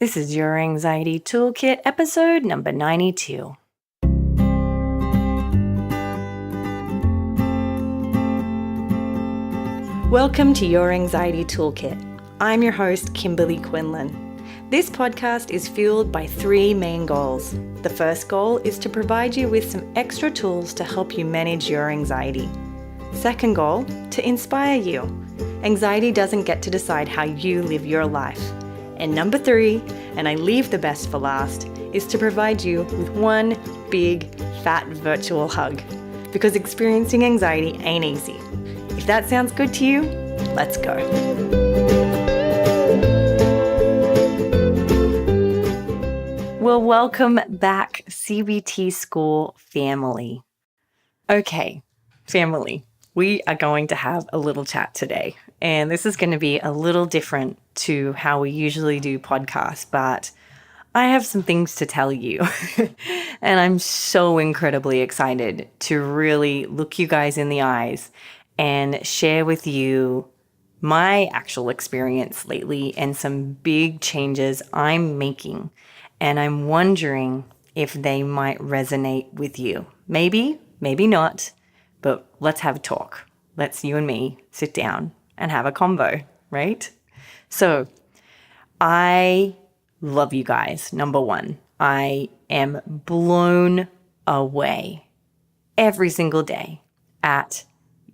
This is Your Anxiety Toolkit, episode number 92. Welcome to Your Anxiety Toolkit. I'm your host, Kimberly Quinlan. This podcast is fueled by three main goals. The first goal is to provide you with some extra tools to help you manage your anxiety. Second goal, to inspire you. Anxiety doesn't get to decide how you live your life. And number three, and I leave the best for last, is to provide you with one big, fat virtual hug. Because experiencing anxiety ain't easy. If that sounds good to you, let's go. Well, welcome back, CBT School family. Okay, family, we are going to have a little chat today. And this is going to be a little different to how we usually do podcasts, but I have some things to tell you. And I'm so incredibly excited to really look you guys in the eyes and share with you my actual experience lately and some big changes I'm making. And I'm wondering if they might resonate with you. Maybe, maybe not, but let's have a talk. Let's you and me sit down and have a convo, right? So I love you guys. Number one, I am blown away every single day at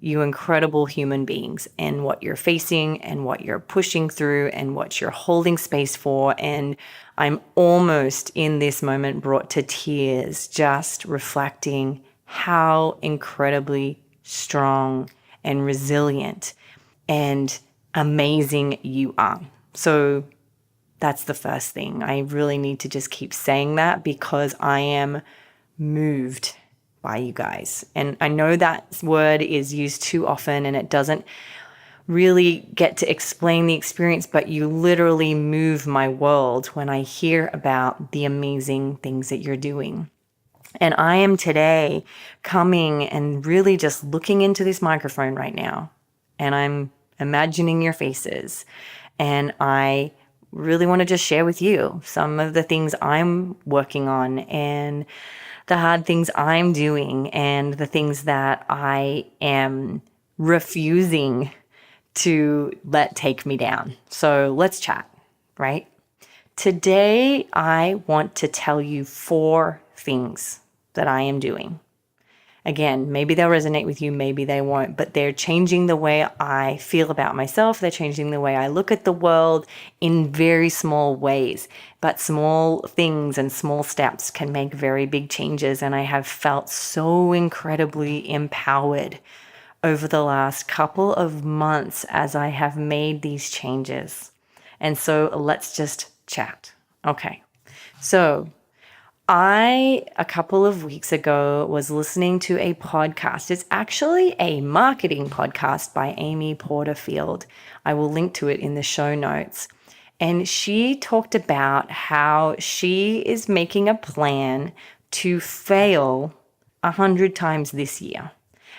you incredible human beings and what you're facing and what you're pushing through and what you're holding space for. And I'm almost in this moment brought to tears just reflecting how incredibly strong and resilient and amazing you are. So that's the first thing. I really need to just keep saying that because I am moved by you guys. And I know that word is used too often and it doesn't really get to explain the experience, but you literally move my world when I hear about the amazing things that you're doing. And I am today coming and really just looking into this microphone right now, and I'm imagining your faces, and I really want to just share with you some of the things I'm working on and the hard things I'm doing and the things that I am refusing to let take me down. So let's chat, right? Today, I want to tell you 4 things that I am doing. Again, maybe they'll resonate with you, maybe they won't, but they're changing the way I feel about myself. They're changing the way I look at the world in very small ways. But small things and small steps can make very big changes. And I have felt so incredibly empowered over the last couple of months as I have made these changes. And so let's just chat. Okay. So a couple of weeks ago, was listening to a podcast. It's actually a marketing podcast by Amy Porterfield. I will link to it in the show notes. And she talked about how she is making a plan to fail 100 times this year.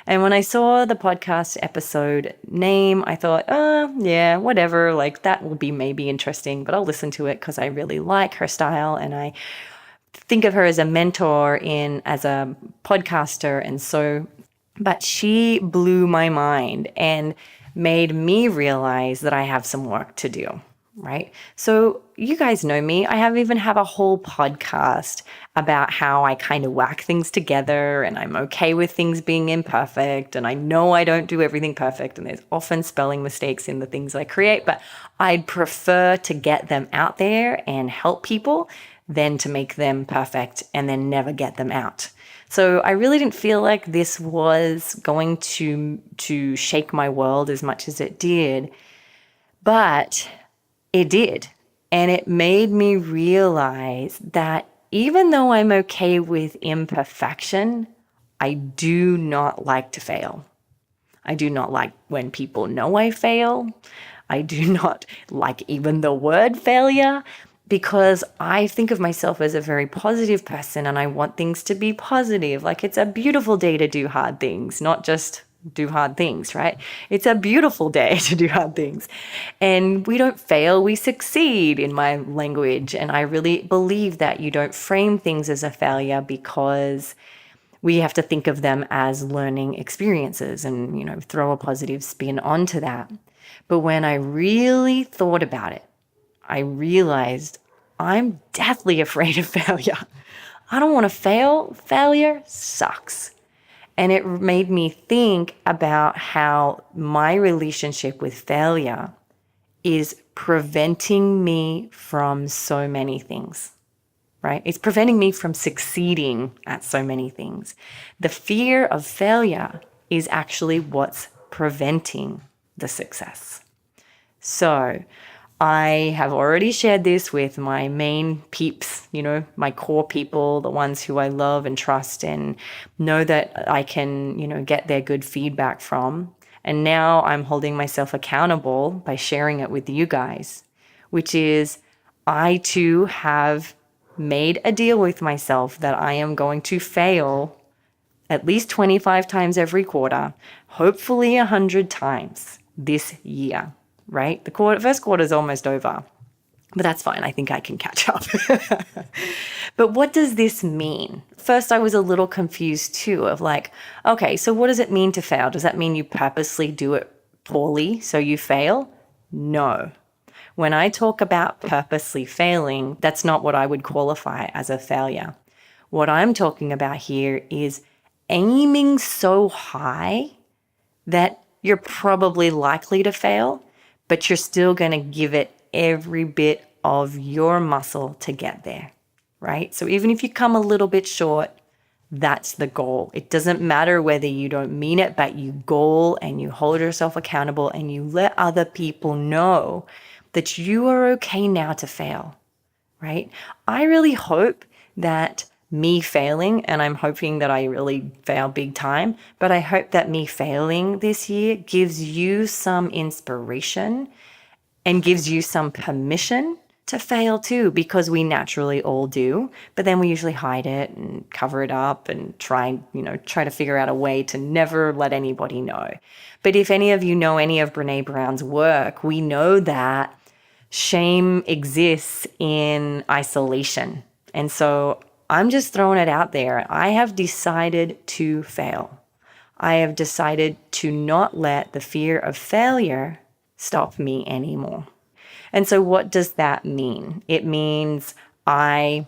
And when I saw the podcast episode name, I thought, yeah, whatever, like that will be maybe interesting, but I'll listen to it because I really like her style and I think of her as a mentor as a podcaster. And so, but she blew my mind and made me realize that I have some work to do, right? So you guys know me. I even have a whole podcast about how I kind of whack things together and I'm okay with things being imperfect. And I know I don't do everything perfect and there's often spelling mistakes in the things I create, but I'd prefer to get them out there and help people than to make them perfect and then never get them out. So I really didn't feel like this was going to shake my world as much as it did, but it did. And it made me realize that even though I'm okay with imperfection, I do not like to fail. I do not like when people know I fail. I do not like even the word failure, because I think of myself as a very positive person and I want things to be positive. Like it's a beautiful day to do hard things, not just do hard things, right? It's a beautiful day to do hard things. And we don't fail, we succeed in my language. And I really believe that you don't frame things as a failure because we have to think of them as learning experiences and, throw a positive spin onto that. But when I really thought about it, I realized I'm deathly afraid of failure. I don't want to fail. Failure sucks. And it made me think about how my relationship with failure is preventing me from so many things, right? It's preventing me from succeeding at so many things. The fear of failure is actually what's preventing the success. So I have already shared this with my main peeps, my core people, the ones who I love and trust and know that I can, get their good feedback from. And now I'm holding myself accountable by sharing it with you guys, which is I too have made a deal with myself that I am going to fail at least 25 times every quarter, hopefully 100 times this year. Right? The first quarter is almost over, but that's fine. I think I can catch up. But what does this mean? First, I was a little confused too of like, okay, so what does it mean to fail? Does that mean you purposely do it poorly so you fail? No. When I talk about purposely failing, that's not what I would qualify as a failure. What I'm talking about here is aiming so high that you're probably likely to fail, but you're still going to give it every bit of your muscle to get there, right? So even if you come a little bit short, that's the goal. It doesn't matter whether you don't mean it, but you goal and you hold yourself accountable and you let other people know that you are okay now to fail, right? I really hope that me failing, and I'm hoping that I really fail big time, but I hope that me failing this year gives you some inspiration and gives you some permission to fail too, because we naturally all do, but then we usually hide it and cover it up and try to figure out a way to never let anybody know. But if any of you know any of Brené Brown's work, we know that shame exists in isolation. And so I'm just throwing it out there. I have decided to fail. I have decided to not let the fear of failure stop me anymore. And so what does that mean? It means I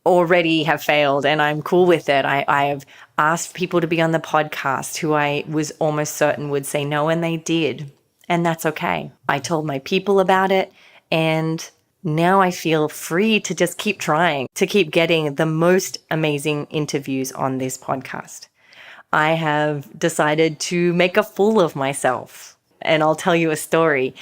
already have failed and I'm cool with it. I have asked people to be on the podcast who I was almost certain would say no, and they did. And that's okay. I told my people about it, and now I feel free to just keep trying, to keep getting the most amazing interviews on this podcast. I have decided to make a fool of myself, and I'll tell you a story.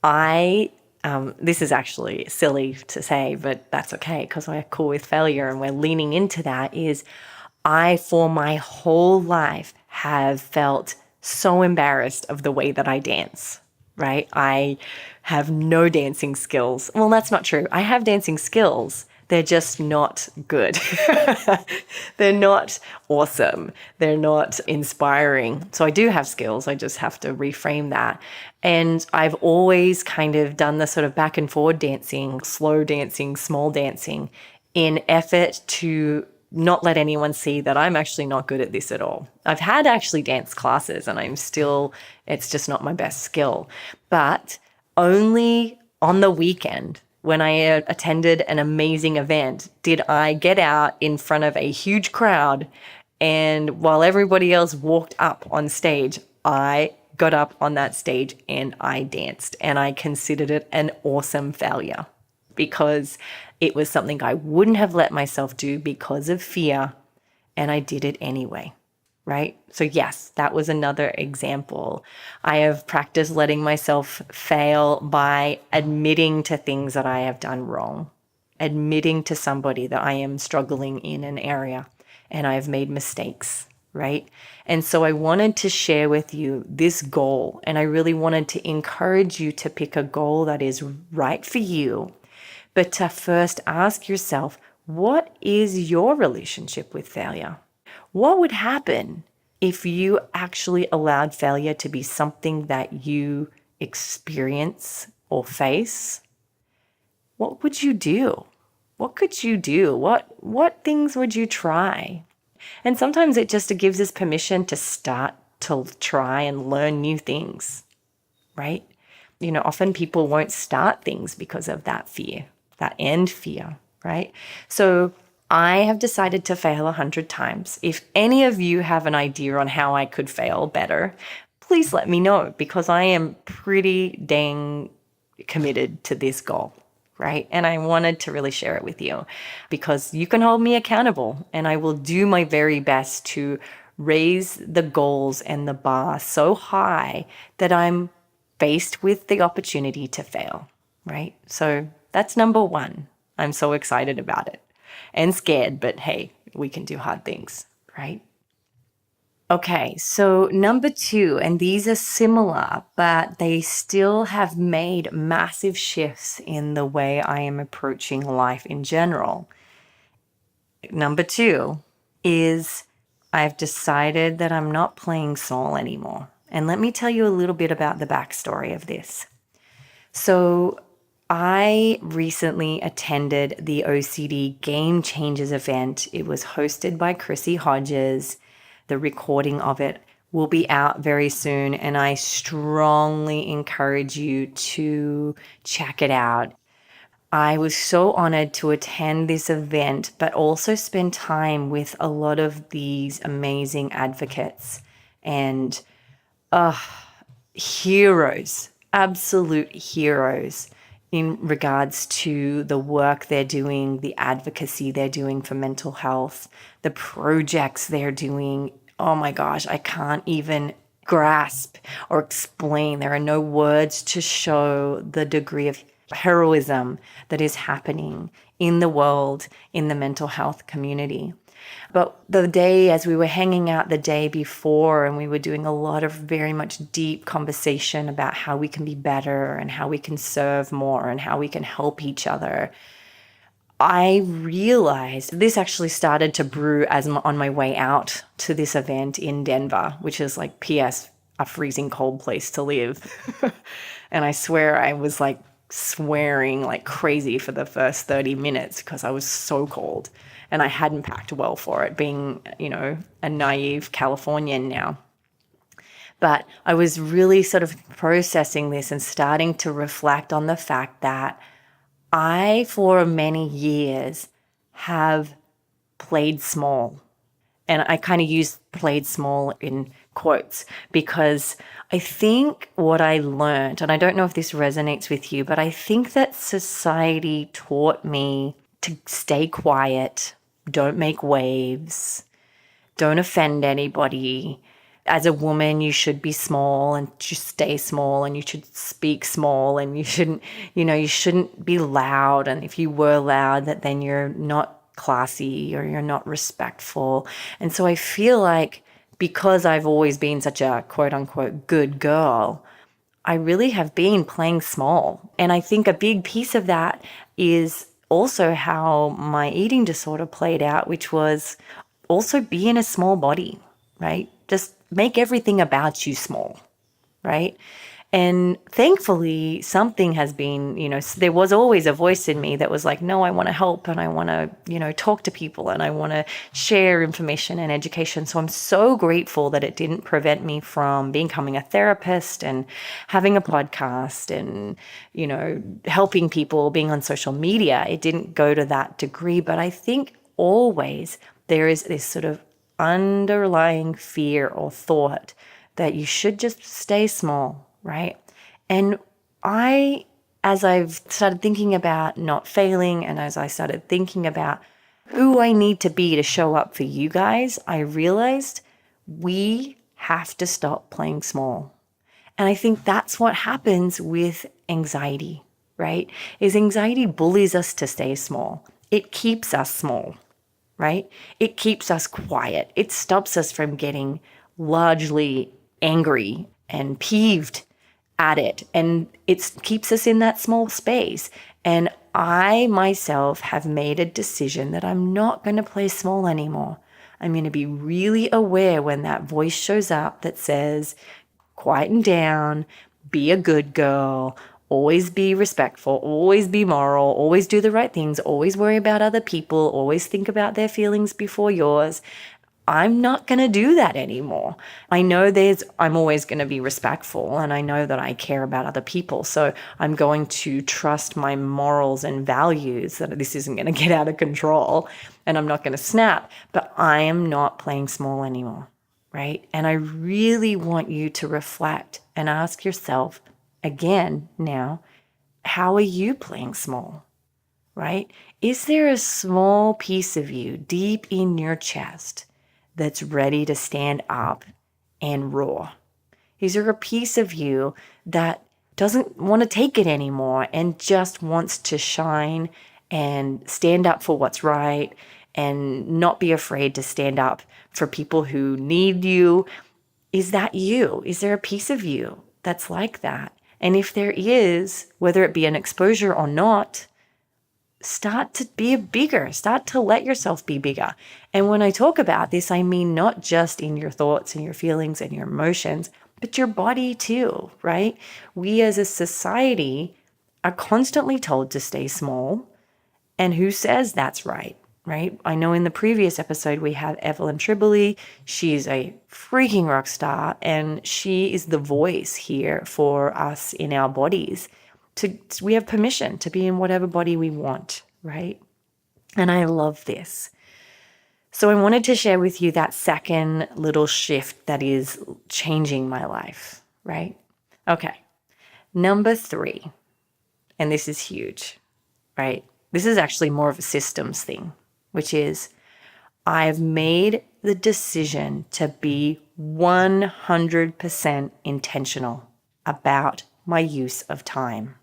This is actually silly to say, but that's okay because we're cool with failure and we're leaning into that, is I, for my whole life, have felt so embarrassed of the way that I dance. Right? I have no dancing skills. Well, that's not true. I have dancing skills. They're just not good. They're not awesome. They're not inspiring. So I do have skills. I just have to reframe that. And I've always kind of done the sort of back and forward dancing, slow dancing, small dancing in effort to not let anyone see that I'm actually not good at this at all. I've had actually dance classes and it's just not my best skill. But only on the weekend when I attended an amazing event did I get out in front of a huge crowd, and while everybody else walked up on stage, I got up on that stage and I danced, and I considered it an awesome failure because it was something I wouldn't have let myself do because of fear, and I did it anyway, right? So yes, that was another example. I have practiced letting myself fail by admitting to things that I have done wrong, admitting to somebody that I am struggling in an area and I've made mistakes, right? And so I wanted to share with you this goal, and I really wanted to encourage you to pick a goal that is right for you, but to first ask yourself, what is your relationship with failure? What would happen if you actually allowed failure to be something that you experience or face, what would you do? What could you do? What things would you try? And sometimes it just gives us permission to start to try and learn new things, right? Often people won't start things because of that fear, that end fear, right? So I have decided to fail 100 times. If any of you have an idea on how I could fail better, please let me know, because I am pretty dang committed to this goal, right? And I wanted to really share it with you because you can hold me accountable, and I will do my very best to raise the goals and the bar so high that I'm faced with the opportunity to fail, right? So that's number one. I'm so excited about it and scared, but hey, we can do hard things, right? Okay, so number two, and these are similar, but they still have made massive shifts in the way I am approaching life in general. Number two is I've decided that I'm not playing small anymore. And let me tell you a little bit about the backstory of this. So I recently attended the OCD Game Changers event. It was hosted by Chrissy Hodges. The recording of it will be out very soon, and I strongly encourage you to check it out. I was so honored to attend this event, but also spend time with a lot of these amazing advocates and heroes, absolute heroes in regards to the work they're doing, the advocacy they're doing for mental health, the projects they're doing. Oh my gosh, I can't even grasp or explain. There are no words to show the degree of heroism that is happening in the world, in the mental health community. But the day, as we were hanging out the day before, and we were doing a lot of very much deep conversation about how we can be better and how we can serve more and how we can help each other, I realized this actually started to brew as on my way out to this event in Denver, which is like PS, a freezing cold place to live. And I swear I was like swearing like crazy for the first 30 minutes because I was so cold. And I hadn't packed well for it, being, a naive Californian now. But I was really sort of processing this and starting to reflect on the fact that I, for many years, have played small. And I kind of use played small in quotes because I think what I learned, and I don't know if this resonates with you, but I think that society taught me to stay quiet, don't make waves, don't offend anybody. As a woman, you should be small and just stay small, and you should speak small, and you shouldn't be loud. And if you were loud, that then you're not classy or you're not respectful. And so I feel like because I've always been such a quote unquote good girl, I really have been playing small. And I think a big piece of that is also how my eating disorder played out, which was also be in a small body, right? Just make everything about you small, right? And thankfully, something has been, there was always a voice in me that was like, no, I want to help and I want to, talk to people and I want to share information and education. So I'm so grateful that it didn't prevent me from becoming a therapist and having a podcast and, helping people, being on social media. It didn't go to that degree, but I think always there is this sort of underlying fear or thought that you should just stay small, right? And as I've started thinking about not failing, and as I started thinking about who I need to be to show up for you guys, I realized we have to stop playing small. And I think that's what happens with anxiety, right? Is anxiety bullies us to stay small. It keeps us small, right? It keeps us quiet. It stops us from getting largely angry and peeved at it. And it keeps us in that small space. And I myself have made a decision that I'm not going to play small anymore. I'm going to be really aware when that voice shows up that says, quieten down, be a good girl, always be respectful, always be moral, always do the right things, always worry about other people, always think about their feelings before yours. I'm not going to do that anymore. I know I'm always going to be respectful, and I know that I care about other people. So I'm going to trust my morals and values that this isn't going to get out of control, and I'm not going to snap, but I am not playing small anymore, right? And I really want you to reflect and ask yourself again now, how are you playing small, right? Is there a small piece of you deep in your chest that's ready to stand up and roar? Is there a piece of you that doesn't want to take it anymore and just wants to shine and stand up for what's right and not be afraid to stand up for people who need you? Is that you? Is there a piece of you that's like that? And if there is, whether it be an exposure or not, start to be bigger, start to let yourself be bigger. And when I talk about this, I mean not just in your thoughts and your feelings and your emotions, but your body too, right? We as a society are constantly told to stay small. And who says that's right? Right? I know in the previous episode, we have Evelyn Tribole. She's a freaking rock star, and she is the voice here for us in our bodies. We have permission to be in whatever body we want, right? And I love this. So I wanted to share with you that second little shift that is changing my life, right? Okay. Number 3, and this is huge, right? This is actually more of a systems thing, which is I've made the decision to be 100% intentional about my use of time,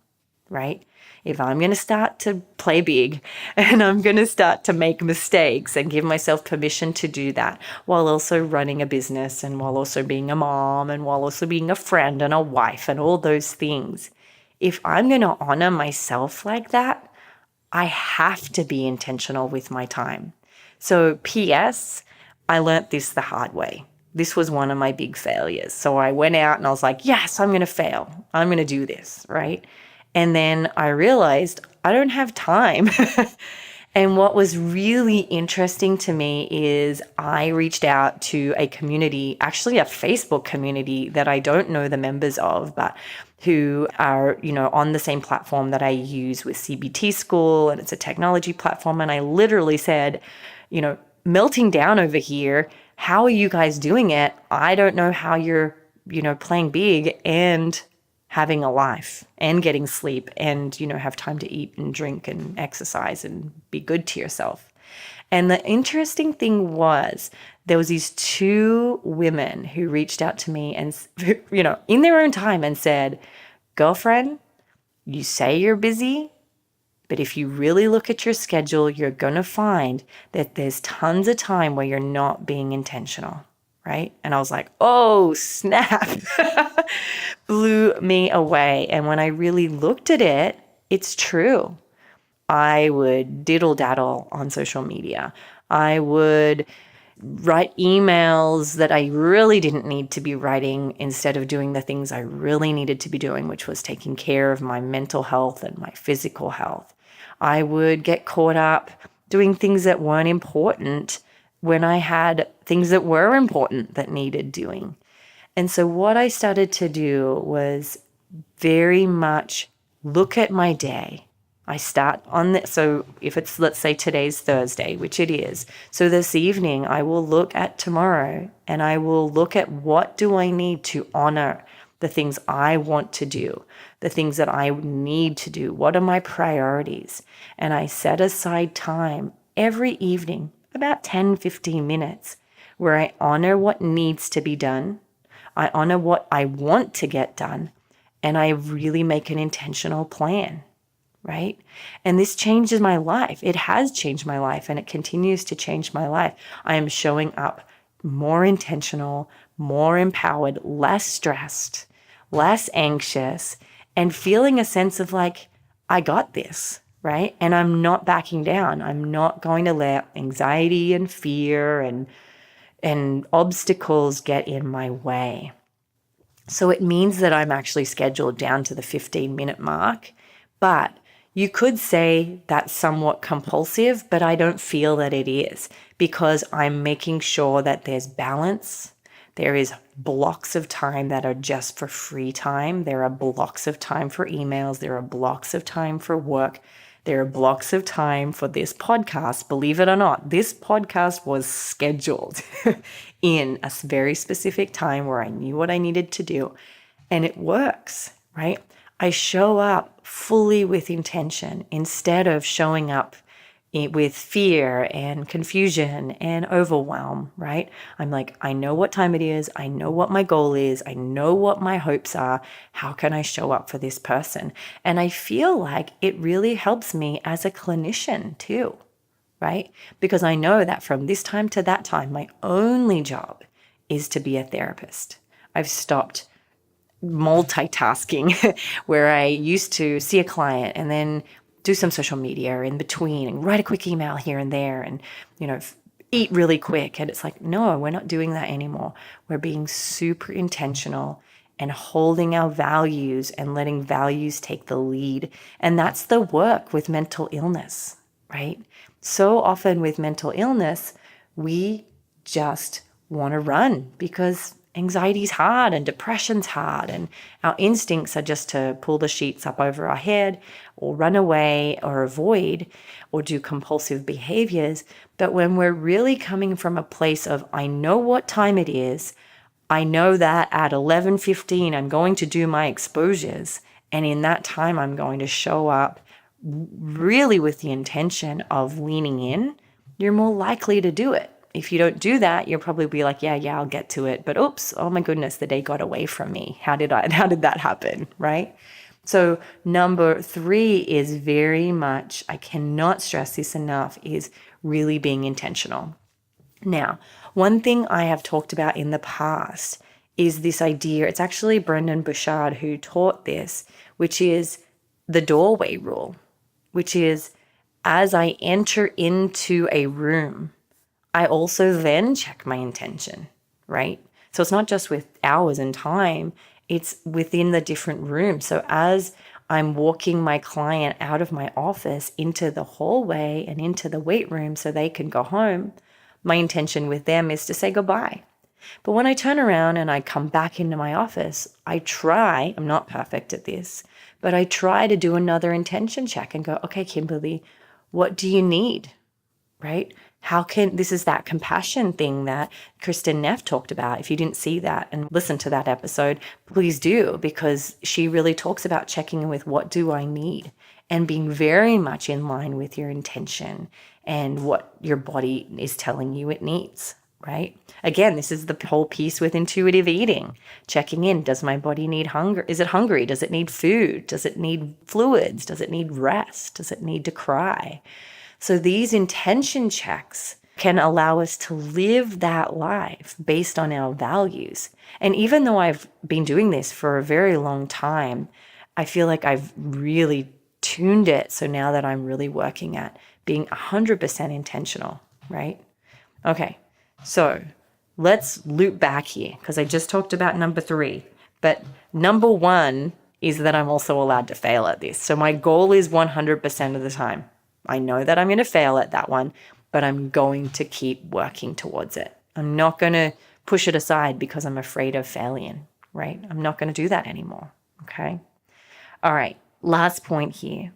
right? If I'm going to start to play big and I'm going to start to make mistakes and give myself permission to do that while also running a business and while also being a mom and while also being a friend and a wife and all those things, if I'm going to honor myself like that, I have to be intentional with my time. So P.S., I learnt this the hard way. This was one of my big failures. So I went out and I was like, yes, I'm going to fail. I'm going to do this, right? And then I realized I don't have time. And what was really interesting to me is I reached out to a community, actually a Facebook community that I don't know the members of, but who are, on the same platform that I use with CBT School, and it's a technology platform. And I literally said, melting down over here, how are you guys doing it? I don't know how you're, playing big and having a life and getting sleep and, have time to eat and drink and exercise and be good to yourself. And the interesting thing was there was these 2 women who reached out to me and, in their own time and said, girlfriend, you say you're busy, but if you really look at your schedule, you're going to find that there's tons of time where you're not being intentional, right? And I was like, oh, snap. Blew me away. And when I really looked at it, it's true. I would diddle daddle on social media. I would write emails that I really didn't need to be writing instead of doing the things I really needed to be doing, which was taking care of my mental health and my physical health. I would get caught up doing things that weren't important when I had things that were important that needed doing. And so what I started to do was very much look at my day. I start so if it's, let's say today's Thursday, which it is. So this evening I will look at tomorrow and I will look at what do I need to honor the things I want to do, the things that I need to do. What are my priorities? And I set aside time every evening, about 10, 15 minutes, where I honor what needs to be done. I honor what I want to get done, and I really make an intentional plan, right? And this changes my life. It has changed my life, and it continues to change my life. I am showing up more intentional, more empowered, less stressed, less anxious, and feeling a sense of like, I got this, right? And I'm not backing down. I'm not going to let anxiety and fear and and obstacles get in my way. So it means that I'm actually scheduled down to the 15-minute mark, but you could say that's somewhat compulsive, but I don't feel that it is, because I'm making sure that there's balance. There is blocks of time that are just for free time. There are blocks of time for emails. There are blocks of time for work. There are blocks of time for this podcast. Believe it or not, this podcast was scheduled in a very specific time where I knew what I needed to do, and it works, right? I show up fully with intention instead of showing up with fear and confusion and overwhelm, right? I'm like, I know what time it is. I know what my goal is. I know what my hopes are. How can I show up for this person? And I feel like it really helps me as a clinician too, right? Because I know that from this time to that time, my only job is to be a therapist. I've stopped multitasking where I used to see a client and then do some social media in between and write a quick email here and there and, eat really quick. And it's like, no, we're not doing that anymore. We're being super intentional and holding our values and letting values take the lead. And that's the work with mental illness, right? So often with mental illness, we just want to run because anxiety's hard and depression's hard, and our instincts are just to pull the sheets up over our head or run away or avoid or do compulsive behaviors. But when we're really coming from a place of, I know what time it is, I know that at 11:15 I'm going to do my exposures, and in that time I'm going to show up really with the intention of leaning in, you're more likely to do it. If you don't do that, you'll probably be like, yeah, I'll get to it. But oops, oh my goodness, the day got away from me. How did that happen, right? So number 3 is very much, I cannot stress this enough, is really being intentional. Now, one thing I have talked about in the past is this idea, it's actually Brendan Bouchard who taught this, which is the doorway rule, which is as I enter into a room, I also then check my intention, right? So it's not just with hours and time, it's within the different rooms. So as I'm walking my client out of my office into the hallway and into the weight room so they can go home, my intention with them is to say goodbye. But when I turn around and I come back into my office, I'm not perfect at this, but I try to do another intention check and go, okay, Kimberly, what do you need, right? This is that compassion thing that Kristen Neff talked about. If you didn't see that and listen to that episode, please do, because she really talks about checking in with what do I need and being very much in line with your intention and what your body is telling you it needs, right? Again, this is the whole piece with intuitive eating, checking in. Does my body need hunger? Is it hungry? Does it need food? Does it need fluids? Does it need rest? Does it need to cry? So these intention checks can allow us to live that life based on our values. And even though I've been doing this for a very long time, I feel like I've really tuned it. So now that I'm really working at being 100% intentional, right? Okay, so let's loop back here because I just talked about number 3. But number 1 is that I'm also allowed to fail at this. So my goal is 100% of the time. I know that I'm going to fail at that one, but I'm going to keep working towards it. I'm not going to push it aside because I'm afraid of failing, right? I'm not going to do that anymore, okay? All right, last point here.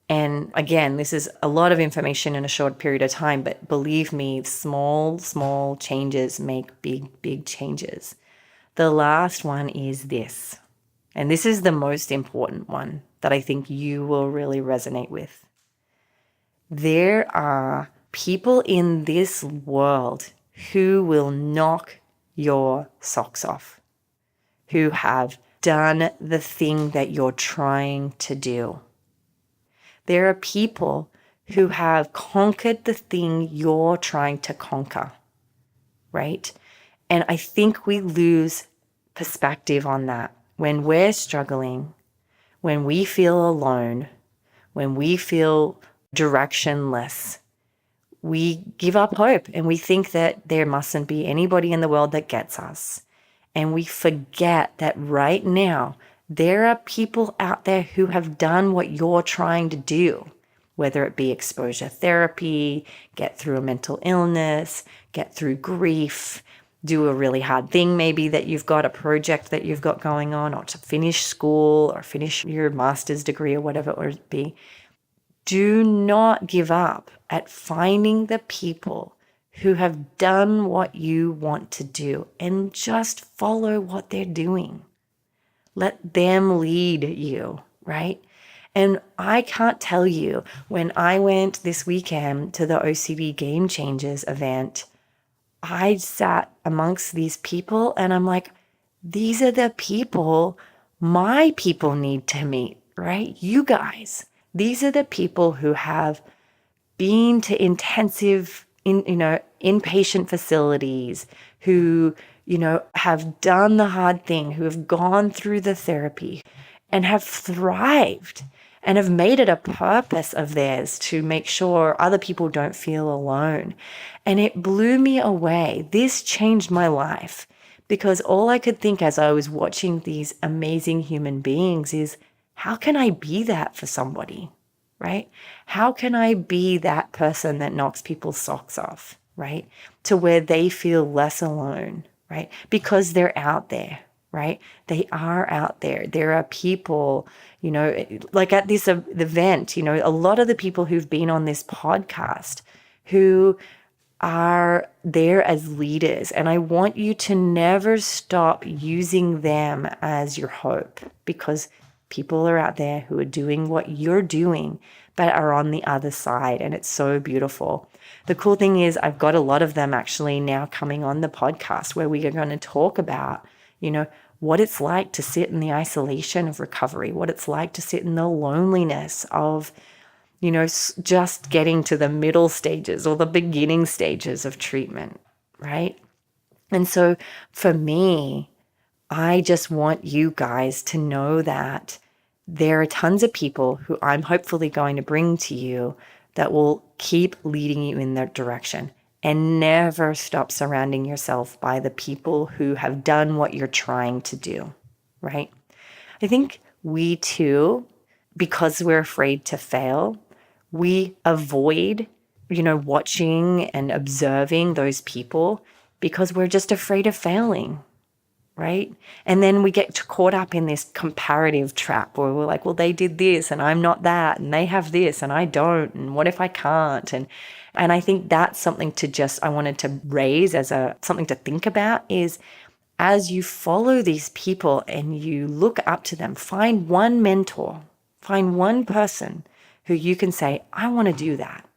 And again, this is a lot of information in a short period of time, but believe me, small changes make big changes. The last one is this, and this is the most important one that I think you will really resonate with. There are people in this world who will knock your socks off, who have done the thing that you're trying to do. There are people who have conquered the thing you're trying to conquer, right? And I think we lose perspective on that when we're struggling, when we feel alone, when we feel directionless. we give up hope and we think that there mustn't be anybody in the world that gets us. And we forget that right now, there are people out there who have done what you're trying to do, whether it be exposure therapy, get through a mental illness, get through grief, do a really hard thing maybe that you've got, a project that you've got going on, or to finish school or finish your master's degree or whatever it would be. Do not give up at finding the people who have done what you want to do and just follow what they're doing. Let them lead you, right? And I can't tell you, when I went this weekend to the OCD Game Changers event, I sat amongst these people and I'm like, these are the people my people need to meet, right? You guys. These are the people who have been to inpatient facilities, who, have done the hard thing, who have gone through the therapy and have thrived and have made it a purpose of theirs to make sure other people don't feel alone. And it blew me away. This changed my life because all I could think as I was watching these amazing human beings is, how can I be that for somebody, right? How can I be that person that knocks people's socks off, right? To where they feel less alone, right? Because they're out there, right? They are out there. There are people, like at this event, a lot of the people who've been on this podcast who are there as leaders. And I want you to never stop using them as your hope, because people are out there who are doing what you're doing, but are on the other side. And it's so beautiful. The cool thing is I've got a lot of them actually now coming on the podcast where we are going to talk about, what it's like to sit in the isolation of recovery, what it's like to sit in the loneliness of, just getting to the middle stages or the beginning stages of treatment, right? And so for me, I just want you guys to know that there are tons of people who I'm hopefully going to bring to you that will keep leading you in that direction, and never stop surrounding yourself by the people who have done what you're trying to do, right? I think we too, because we're afraid to fail, we avoid, watching and observing those people because we're just afraid of failing, right? And then we get caught up in this comparative trap where we're like, well, they did this and I'm not that, and they have this and I don't, and what if I can't? And I think that's something I wanted to raise as something to think about is, as you follow these people and you look up to them, find one mentor, find one person who you can say, I want to do that,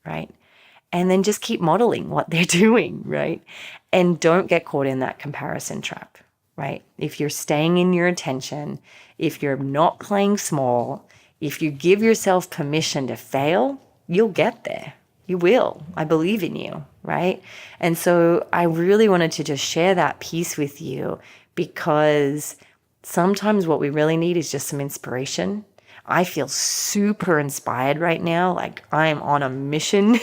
right? And then just keep modeling what they're doing, right? And don't get caught in that comparison trap, right? If you're staying in your attention, if you're not playing small, if you give yourself permission to fail, you'll get there. You will. I believe in you, right? And so I really wanted to just share that piece with you, because sometimes what we really need is just some inspiration. I feel super inspired right now. Like I'm on a mission.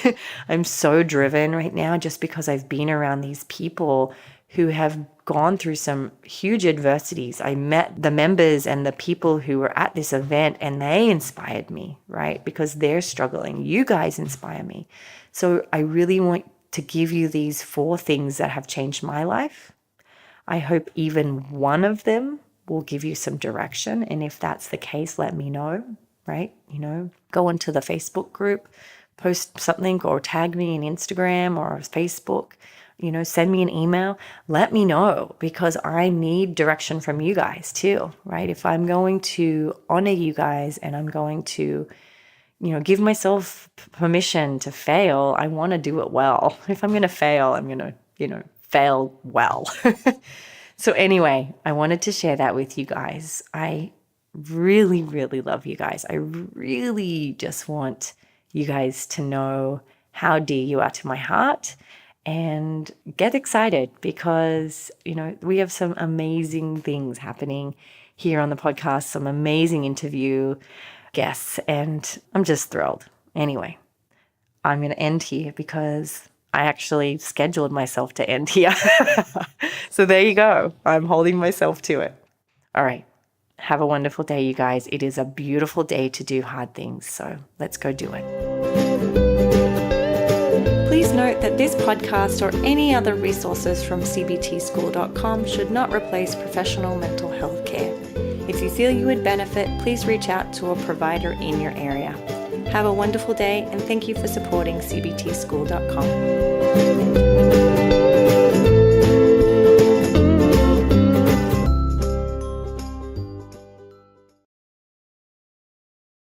I'm so driven right now just because I've been around these people who have gone through some huge adversities. I met the members and the people who were at this event and they inspired me, right? Because they're struggling. You guys inspire me. So I really want to give you these 4 things that have changed my life. I hope even one of them will give you some direction. And if that's the case, let me know, right? Go onto the Facebook group, post something, or tag me on Instagram or Facebook. Send me an email, let me know, because I need direction from you guys too, right? If I'm going to honor you guys and I'm going to, give myself permission to fail, I want to do it well. If I'm going to fail, I'm going to, fail well. So anyway, I wanted to share that with you guys. I really, really love you guys. I really just want you guys to know how dear you are to my heart. And get excited because, we have some amazing things happening here on the podcast, some amazing interview guests, and I'm just thrilled. Anyway, I'm going to end here because I actually scheduled myself to end here. So there you go. I'm holding myself to it. All right. Have a wonderful day, you guys. It is a beautiful day to do hard things. So let's go do it. Please note that this podcast or any other resources from cbtschool.com should not replace professional mental health care. If you feel you would benefit, please reach out to a provider in your area. Have a wonderful day, and thank you for supporting cbtschool.com.